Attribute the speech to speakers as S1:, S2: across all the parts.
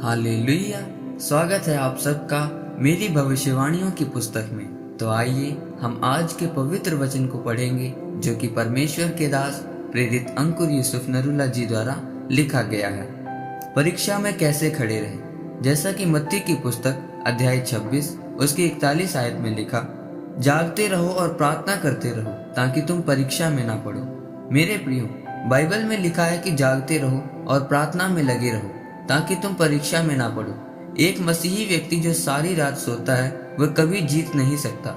S1: Hallelujah. स्वागत है आप सबका मेरी भविष्यवाणियों की पुस्तक में। तो आइए हम आज के पवित्र वचन को पढ़ेंगे जो कि परमेश्वर के दास प्रेरित अंकुर यूसुफ नरूला जी द्वारा लिखा गया है। परीक्षा में कैसे खड़े रहे, जैसा कि मत्ती की पुस्तक अध्याय 26 उसकी 41 आयत में लिखा, जागते रहो और प्रार्थना करते रहो ताकि तुम परीक्षा में ना पड़ो। मेरे प्रियो, बाइबल में लिखा है कि जागते रहो और प्रार्थना में लगे रहो ताकि तुम परीक्षा में ना पड़ो। एक मसीही व्यक्ति जो सारी रात सोता है वह कभी जीत नहीं सकता।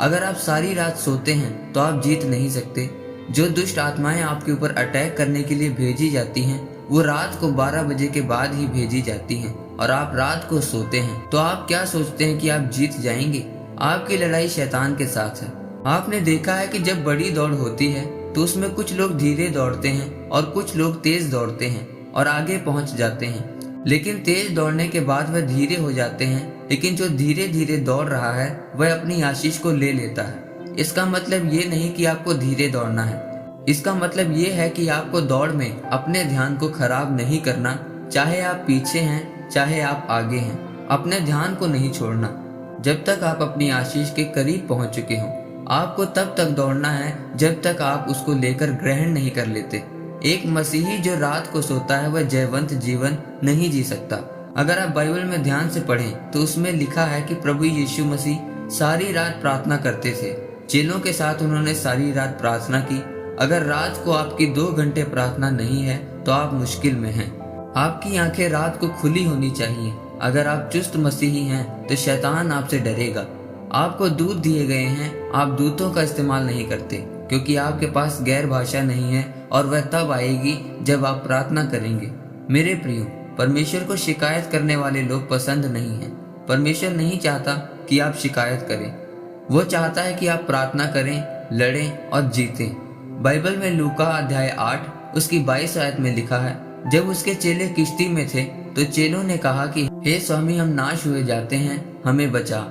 S1: अगर आप सारी रात सोते हैं तो आप जीत नहीं सकते। जो दुष्ट आत्माएं आपके ऊपर अटैक करने के लिए भेजी जाती हैं वो रात को 12 बजे के बाद ही भेजी जाती हैं और आप रात को सोते हैं, तो आप क्या सोचते हैं कि आप जीत जाएंगे? आपकी लड़ाई शैतान के साथ है। आपने देखा है कि जब बड़ी दौड़ होती है तो उसमें कुछ लोग धीरे दौड़ते हैं और कुछ लोग तेज दौड़ते हैं और आगे पहुंच जाते हैं। लेकिन तेज दौड़ने के बाद वह धीरे हो जाते हैं, लेकिन जो धीरे धीरे दौड़ रहा है वह अपनी आशीष को ले लेता है। इसका मतलब ये नहीं कि आपको धीरे दौड़ना है, इसका मतलब ये है कि आपको दौड़ में अपने ध्यान को खराब नहीं करना। चाहे आप पीछे हैं चाहे आप आगे हैं, अपने ध्यान को नहीं छोड़ना। जब तक आप अपनी आशीष के करीब पहुंच चुके हों, आपको तब तक दौड़ना है जब तक आप उसको लेकर ग्रहण नहीं कर लेते। एक मसीही जो रात को सोता है वह जयवंत जीवन नहीं जी सकता। अगर आप बाइबल में ध्यान से पढ़ें तो उसमें लिखा है कि प्रभु यीशु मसीह सारी रात प्रार्थना करते थे। चेलों के साथ उन्होंने सारी रात प्रार्थना की। अगर रात को आपकी 2 घंटे प्रार्थना नहीं है तो आप मुश्किल में हैं। आपकी आंखें रात को खुली होनी चाहिए। अगर आप चुस्त मसीही हैं तो शैतान आपसे डरेगा। आपको दूत दिए गए हैं, आप दूतों का इस्तेमाल नहीं करते क्योंकि आपके पास गैर भाषा नहीं है और वह तब आएगी जब आप प्रार्थना करेंगे। मेरे प्रियो, परमेश्वर को शिकायत करने वाले लोग पसंद नहीं हैं। परमेश्वर नहीं चाहता कि आप शिकायत करें, वो चाहता है कि आप प्रार्थना करें, लड़ें और जीतें। बाइबल में लूका अध्याय 8 उसकी 22 आयत में लिखा है, जब उसके चेले किश्ती में थे तो चेलों ने कहा कि हे स्वामी, हम नाश हुए जाते हैं, हमें बचा।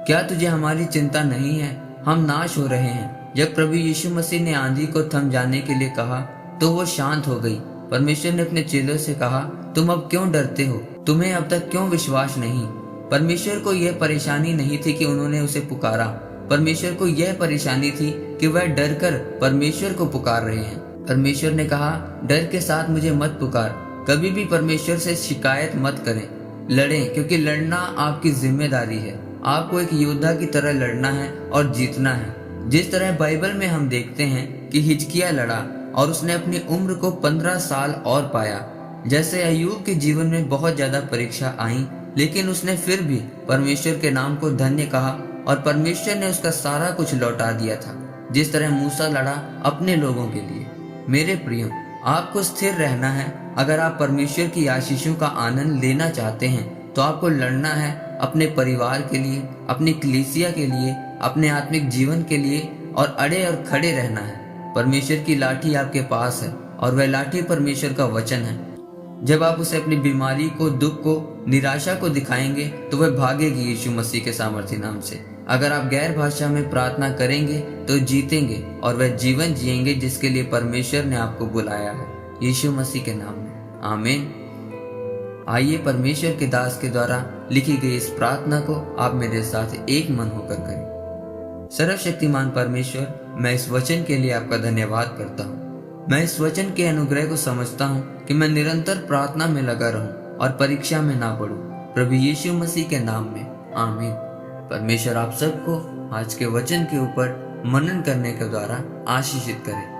S1: क्या तुझे हमारी चिंता नहीं है? हम नाश हो रहे हैं। जब प्रभु यीशु मसीह ने आंधी को थम जाने के लिए कहा तो वो शांत हो गई। परमेश्वर ने अपने चेलों से कहा, तुम अब क्यों डरते हो? तुम्हें अब तक क्यों विश्वास नहीं? परमेश्वर को यह परेशानी नहीं थी कि उन्होंने उसे पुकारा। परमेश्वर को यह परेशानी थी कि वह डर कर परमेश्वर को पुकार रहे हैं। परमेश्वर ने कहा, डर के साथ मुझे मत पुकार। कभी भी परमेश्वर से शिकायत मत करें, लड़ें, क्योंकि लड़ना आपकी जिम्मेदारी है। आपको एक योद्धा की तरह लड़ना है और जीतना है। जिस तरह बाइबल में हम देखते हैं कि हिजकिय्याह लड़ा और उसने अपनी उम्र को 15 साल और पाया। जैसे अय्यूब के जीवन में बहुत ज्यादा परीक्षा आई, लेकिन उसने फिर भी परमेश्वर के नाम को धन्य कहा और परमेश्वर ने उसका सारा कुछ लौटा दिया था। जिस तरह मूसा लड़ा अपने लोगों के लिए। मेरे प्रियो, आपको स्थिर रहना है। अगर आप परमेश्वर की आशीषों का आनंद लेना चाहते हैं तो आपको लड़ना है अपने परिवार के लिए, अपनी कलीसिया के लिए, अपने आत्मिक जीवन के लिए, और अड़े और खड़े रहना है। परमेश्वर की लाठी आपके पास है और वह लाठी परमेश्वर का वचन है। जब आप उसे अपनी बीमारी को, दुख को, निराशा को दिखाएंगे तो वह भागेगी यीशु मसीह के सामर्थ्य नाम से। अगर आप गैर भाषा में प्रार्थना करेंगे तो जीतेंगे और वह जीवन जिएंगे जिसके लिए परमेश्वर ने आपको बुलाया है, यीशु मसीह के नाम में। आमीन। आइए परमेश्वर के दास के द्वारा लिखी गई इस प्रार्थना को आप मेरे साथ एक मन होकर करें। सर्वशक्तिमान परमेश्वर, मैं इस वचन के लिए आपका धन्यवाद करता हूँ। मैं इस वचन के अनुग्रह को समझता हूँ कि मैं निरंतर प्रार्थना में लगा रहूं और परीक्षा में ना पड़ूं। प्रभु यीशु मसीह के नाम में, आमीन। परमेश्वर आप सबको आज के वचन के ऊपर मनन करने के द्वारा आशीषित करे।